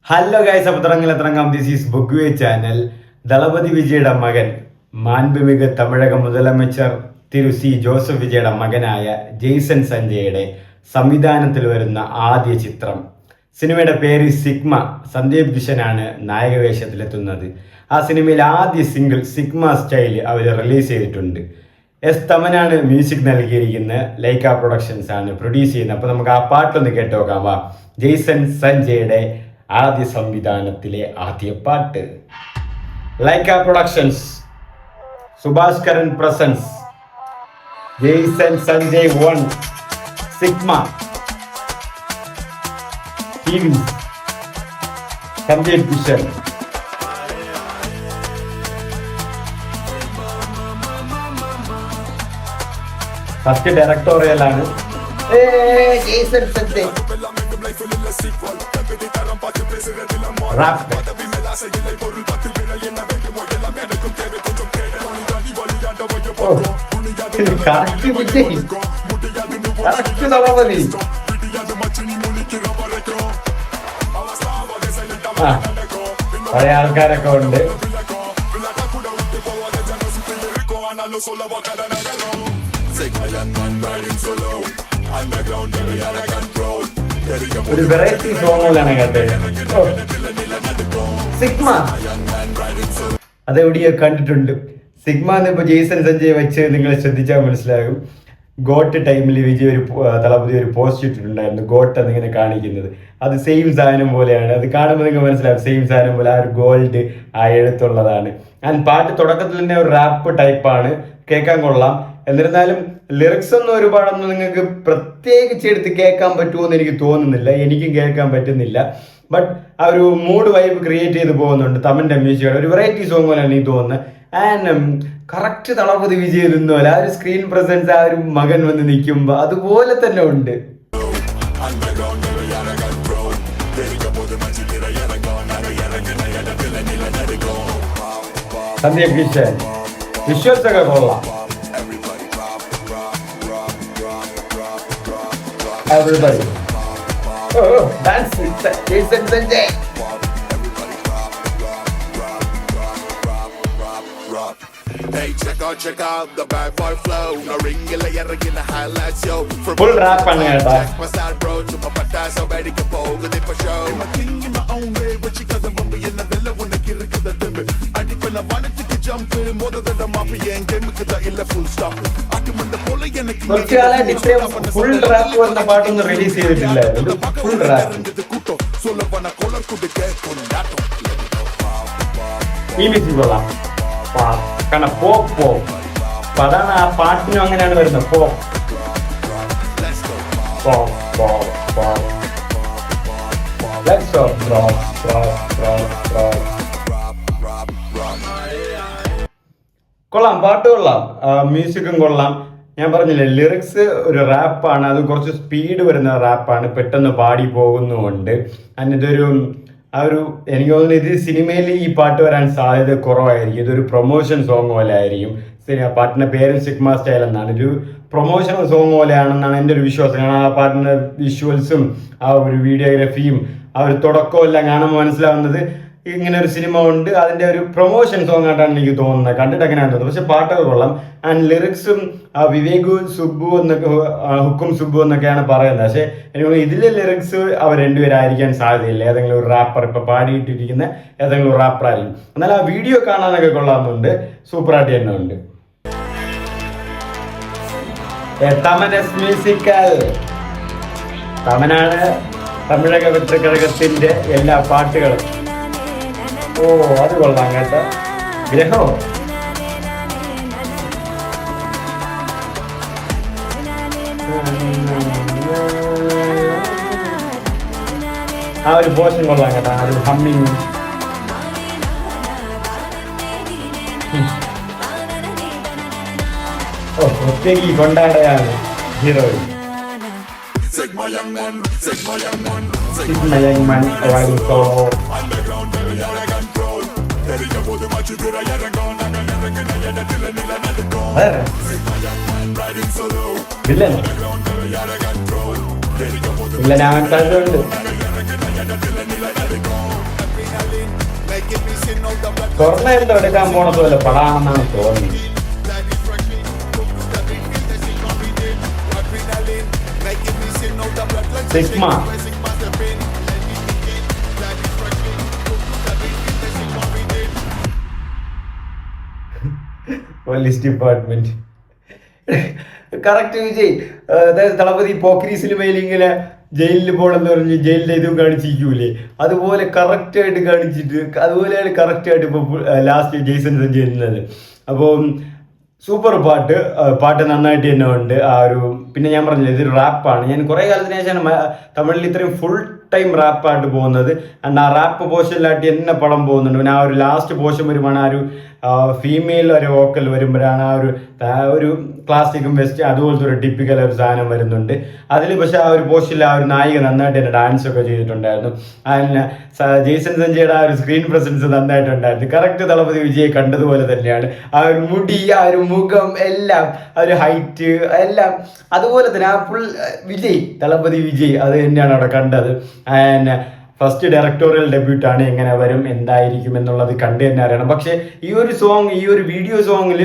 Hello guys, അപ്പോൾ തുടങ്ങാം. This is ബുക്വേ ചാനൽ. ദളപതി വിജയുടെ മകൻ, മാൻപുമിகு തമിഴക മുതലமைச்சർ തിരു സി ജോസഫ് വിജയുടെ മകനായ ജെയ്സൺ സഞ്ജയുടെ സംവിധാനത്തിൽ വരുന്ന ആദ്യ ചിത്രം. സിനിമയുടെ പേര് സിഗ്മ. സന്ദീപ് കിഷനാണ് നായകവേഷത്തിലെത്തുന്നത്. ആ സിനിമയിൽ ആദ്യ സിംഗിൾ സിഗ്മ സ്റ്റൈൽ അവർ റിലീസ് ചെയ്തിട്ടുണ്ട്. എസ് തമനാണ് മ്യൂസിക് നൽകിയിരിക്കുന്നത്. ലൈക്ക പ്രൊഡക്ഷൻസ് ആണ് പ്രൊഡ്യൂസ് ചെയ്യുന്നത്. അപ്പോൾ നമുക്ക് ആ പാട്ടൊന്ന് കേട്ട് നോക്കാം. വാ, ജെയ്സൺ സഞ്ജയുടെ ആദ്യ സംവിധാനത്തിലെ ആദ്യ പാട്ട്. Lyca productions, Subaskaran presents, Jason Sanjay 1, Sigma, Sundeep Kishan. First ഡയറക്ടോറിയലാണ്. ജെയ്സൺ സഞ്ജയ് പഴയ ആൾക്കാരൊക്കെ ഉണ്ട്. ഒരു വെറൈറ്റി സോങ്ങിലാണ് കേട്ടത്. സിഗ്മ അതെവിടെയോ കണ്ടിട്ടുണ്ട്. സിഗ്മ എന്നിപ്പോ ജെയ്സൺ സഞ്ജയ് വെച്ച് നിങ്ങൾ ശ്രദ്ധിച്ചാൽ മനസ്സിലാകും. ഗോട്ട് ടൈമിൽ വിജയ് ദളപതി ഒരു പോസ്റ്റ് ഇട്ടിട്ടുണ്ടായിരുന്നു, ഗോട്ട് എന്നിങ്ങനെ കാണിക്കുന്നത്. അത് സെയിം സാധനം പോലെയാണ്. അത് കാണുമ്പോൾ നിങ്ങൾ മനസ്സിലാകും സെയിം സാധനം പോലെ. ആ ഒരു ഗോൾഡ് ആ എഴുത്തുള്ളതാണ്. ആൻഡ് പാട്ട് തുടക്കത്തിൽ തന്നെ ഒരു റാപ്പ് ടൈപ്പാണ്, കേൾക്കാൻ കൊള്ളാം. എന്നിരുന്നാലും ലിറിക്സ് ഒന്നും ഒരുപാടൊന്നും നിങ്ങൾക്ക് പ്രത്യേകിച്ച് എടുത്ത് കേൾക്കാൻ പറ്റുമെന്ന് എനിക്ക് തോന്നുന്നില്ല. എനിക്കും കേൾക്കാൻ പറ്റുന്നില്ല. ബട്ട് ആ ഒരു മൂഡ് വൈബ് ക്രിയേറ്റ് ചെയ്ത് പോകുന്നുണ്ട്. തമിഴിന്റെ മ്യൂസിക് ഒരു വെറൈറ്റി സോങ് പോലെയാണ് എനിക്ക് തോന്നുന്നത്. ആൻഡ് കറക്റ്റ് ദളപതി വിജയ് നിന്നോലെ ആ ഒരു സ്ക്രീൻ പ്രസൻസ്, ആ ഒരു മകൻ വന്ന് നിൽക്കുമ്പോൾ അതുപോലെ തന്നെ ഉണ്ട്. സന്ദീപ് കിഷൻ വിഷ്വൽസ് ഒക്കെ കൊള്ളാം. Everybody, dance with Jason Sanjay. Hey, check out the bad boy flow. No ring illa eragina highlights yo. Full rap panneda. My style bro, chuma patta so bad ke pogudhe for show. I'm king in my own way, but you got the mummy in the villa when the kirku the dimbe. Adipana vanithu ke jump moda the mapi and game ku the illa full stop. Atumanda pole enakku കുറച്ചാളെ different full rap വന്ന പാട്ടൊന്നും റിലീസ് ചെയ്തിട്ടില്ല. Full rap സോലവന കോളർ കുde ke kondato. ഈ music കൊള്ളാം. കാരണം പോപ്പ് അതാണ് ആ പാട്ടിനും അങ്ങനെയാണ് വരുന്നത്. കൊള്ളാം, പാട്ട് കൊള്ളാം, മ്യൂസിക്കും കൊള്ളാം. ഞാൻ പറഞ്ഞില്ലേ, ലിറിക്സ് ഒരു റാപ്പാണ്. അത് കുറച്ച് സ്പീഡ് വരുന്ന റാപ്പാണ്, പെട്ടെന്ന് പാടി പോകുന്നുമുണ്ട്. ഇതൊരു ആ ഒരു എനിക്ക് തോന്നുന്നു ഇത് സിനിമയിൽ ഈ പാട്ട് വരാൻ സാധ്യത കുറവായിരിക്കും. ഇതൊരു പ്രൊമോഷൻ സോങ് പോലെ ആയിരിക്കും. പാട്ടിൻ്റെ പേരും സിഗ്മ സ്റ്റൈൽ എന്നാണ്. ഒരു പ്രൊമോഷണൽ സോങ് പോലെയാണെന്നാണ് എൻ്റെ ഒരു വിശ്വാസം. കാരണം ആ പാട്ടിൻ്റെ വിഷ്വൽസും ആ ഒരു വീഡിയോഗ്രാഫിയും ആ ഒരു തുടക്കവും എല്ലാം കാണുമ്പോൾ മനസ്സിലാവുന്നത് ഇങ്ങനെ ഒരു സിനിമ ഉണ്ട്, അതിൻ്റെ ഒരു പ്രൊമോഷൻ സോങ് ആയിട്ടാണ് എനിക്ക് തോന്നുന്നത്. കണ്ടിട്ട് അങ്ങനെയാണ് തോന്നുന്നത്. പക്ഷെ പാട്ടൊക്കെ കൊള്ളാം. ആൻഡ് ലിറിക്സും വിവേക് സുബ്ബു എന്നൊക്കെ, ഹുക്കും സുബ്ബു എന്നൊക്കെയാണ് പറയുന്നത്. പക്ഷേ എനിക്ക് ഇതിലെ ലിറിക്സ് അവർ രണ്ടുപേരായിരിക്കാൻ സാധ്യതയില്ല. ഏതെങ്കിലും ഒരു റാപ്പർ, ഇപ്പം പാടിയിട്ടിരിക്കുന്ന ഏതെങ്കിലും ഒരു റാപ്പർ ആയിരിക്കും. എന്നാൽ ആ വീഡിയോ കാണാനൊക്കെ കൊള്ളാമെന്നുണ്ട്, സൂപ്പറായിട്ട് തന്നെ ഉണ്ട്. തമനസ് മ്യൂസിക്കൽ. തമനാണ് തമിഴക വെട്ടക്കഴകത്തിൻ്റെ എല്ലാ പാട്ടുകളും. ഓ, അത് കൊള്ളാം കേട്ടോ. ഗ്രഹോ ആ ഒരു പോർഷൻ കൊള്ളാം കേട്ടോ. ആ ഒരു ഹമ്മിങ്. ഓ, ഒറ്റയ്ക്ക് കൊണ്ടാടയാണ് heroine. Sigma young man, riding solo. Villain വില്ലനാകാൻ സാധ്യതയുണ്ട്. സ്വർണ്ണ എന്തോ എടുക്കാൻ പോണത് പോലെ പടാണെന്നാണ് തോന്നുന്നത്. Sigma police department correct Vijay. അതായത് ദളപതി പോക്രി സിനിമയിൽ ഇങ്ങനെ ജയിലിൽ പോകണമെന്ന് പറഞ്ഞ് ജയിലിന്റെ ഇതും കാണിച്ചിരിക്കൂലേ, അതുപോലെ കറക്റ്റ് ആയിട്ട് കാണിച്ചിട്ട് അതുപോലെയാണ് കറക്റ്റ് ആയിട്ട് ഇപ്പൊ ലാസ്റ്റ് ജെയ്സൺ സഞ്ജയ് ചെയ്യുന്നത്. അപ്പോൾ സൂപ്പർ പാട്ട് നന്നായിട്ട് തന്നെ ഉണ്ട്. ആ ഒരു പിന്നെ ഞാൻ പറഞ്ഞില്ല ഇതൊരു റാപ്പാണ്. ഞാൻ കുറെ കാലത്തിന് ശേഷമാണ് തമിഴിൽ ഇത്രയും ഫുൾ ടൈം റാപ്പായിട്ട് പോകുന്നത്. ആൻഡ് ആ റാപ്പ് പോർഷനിലായിട്ട് എന്നെ പടം പോകുന്നുണ്ട്. പിന്നെ ആ ഒരു ലാസ്റ്റ് പോർഷൻ വരുമ്പോഴാണ് ആ ഒരു ഫീമെയിൽ ഒരു വോക്കൽ വരുമ്പോഴാണ് ആ ഒരു ക്ലാസിക്കും വെസ്റ്റ് അതുപോലത്തെ ഒരു ടിപ്പിക്കൽ ഒരു സാധനം വരുന്നുണ്ട് അതിൽ. പക്ഷെ ആ ഒരു പോർഷനിൽ ആ ഒരു നായിക നന്നായിട്ട് തന്നെ ഡാൻസ് ഒക്കെ ചെയ്തിട്ടുണ്ടായിരുന്നു. അതിന് ജെയ്സൺ സഞ്ജയുടെ ആ ഒരു സ്ക്രീൻ പ്രസൻസ് നന്നായിട്ടുണ്ടായിരുന്നു. കറക്റ്റ് ദളപതി വിജയ് കണ്ടതുപോലെ തന്നെയാണ്. ആ ഒരു മുടി, ആ ഒരു മുഖം, എല്ലാം ആ ഒരു ഹൈറ്റ് എല്ലാം അതുപോലെ തന്നെ ആ ഫുൾ ദളപതി വിജയ് അത് തന്നെയാണ് അവിടെ കണ്ടത്. ആൻഡ് ഫസ്റ്റ് ഡയറക്ടോറിയൽ ഡെബ്യൂട്ടാണ്. എങ്ങനെ വരും എന്തായിരിക്കും എന്നുള്ളത് കണ്ടു തന്നെ അറിയണം. പക്ഷെ ഈ ഒരു വീഡിയോ സോങ്ങിൽ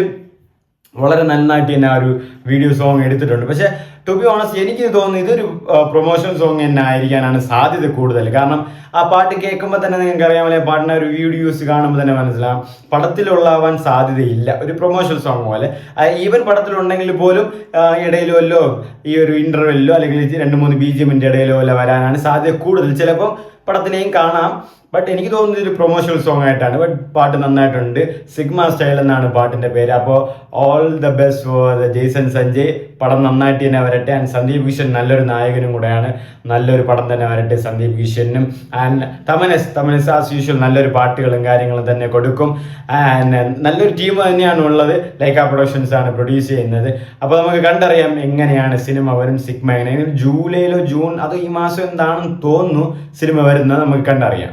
വളരെ നന്നായിട്ട് തന്നെ ആ ഒരു വീഡിയോ സോങ് എടുത്തിട്ടുണ്ട്. പക്ഷെ ടു ബി ഓണസ്റ്റ് എനിക്ക് തോന്നുന്നു ഇതൊരു പ്രൊമോഷൻ സോങ് തന്നെ ആയിരിക്കാനാണ് സാധ്യത കൂടുതൽ. കാരണം ആ പാട്ട് കേൾക്കുമ്പോൾ തന്നെ നിങ്ങൾക്ക് അറിയാമല്ലേ, പാട്ടിൻ്റെ ഒരു വീഡിയോസ് കാണുമ്പോൾ തന്നെ മനസ്സിലാവും പടത്തിലുള്ളാവാൻ സാധ്യതയില്ല. ഒരു പ്രൊമോഷൻ സോങ് പോലെ ഈവൻ പടത്തിലുണ്ടെങ്കിൽ പോലും ഇടയിലോ വല്ലോ ഈ ഒരു ഇന്റർവെല്ലോ അല്ലെങ്കിൽ 2-3 BGM ഇടയിലോ വല്ല വരാനാണ് സാധ്യത കൂടുതൽ. ചിലപ്പോൾ പടത്തിനെയും കാണാം. ബട്ട് എനിക്ക് തോന്നുന്നത് ഒരു പ്രൊമോഷണൽ സോങ് ആയിട്ടാണ്. ബട്ട് പാട്ട് നന്നായിട്ടുണ്ട്. സിഗ്മ സ്റ്റൈൽ എന്നാണ് പാട്ടിന്റെ പേര്. അപ്പോൾ all the best for Jason Sanjay. പടം നന്നായിട്ട് തന്നെ വരട്ടെ. ആൻഡ് സന്ദീപ് കിഷൻ നല്ലൊരു നായകനും കൂടെയാണ്. നല്ലൊരു പടം തന്നെ വരട്ടെ സന്ദീപ് കിഷനും. ആൻഡ് തമനസ് ആസ് യൂഷ്വൽ നല്ലൊരു പാട്ടുകളും കാര്യങ്ങളും തന്നെ കൊടുക്കും. ആൻഡ് നല്ലൊരു ടീം തന്നെയാണ് ഉള്ളത്. ലൈക്ക പ്രൊഡക്ഷൻസ് ആണ് പ്രൊഡ്യൂസ് ചെയ്യുന്നത്. അപ്പോൾ നമുക്ക് കണ്ടറിയാം എങ്ങനെയാണ് സിനിമ വരും. സിഗ്മ എങ്ങനെയാണ് ജൂലൈയിലോ ജൂൺ അതോ ഈ മാസം എന്താണെന്ന് തോന്നുന്നു സിനിമ വരുന്നത്. നമുക്ക് കണ്ടറിയാം.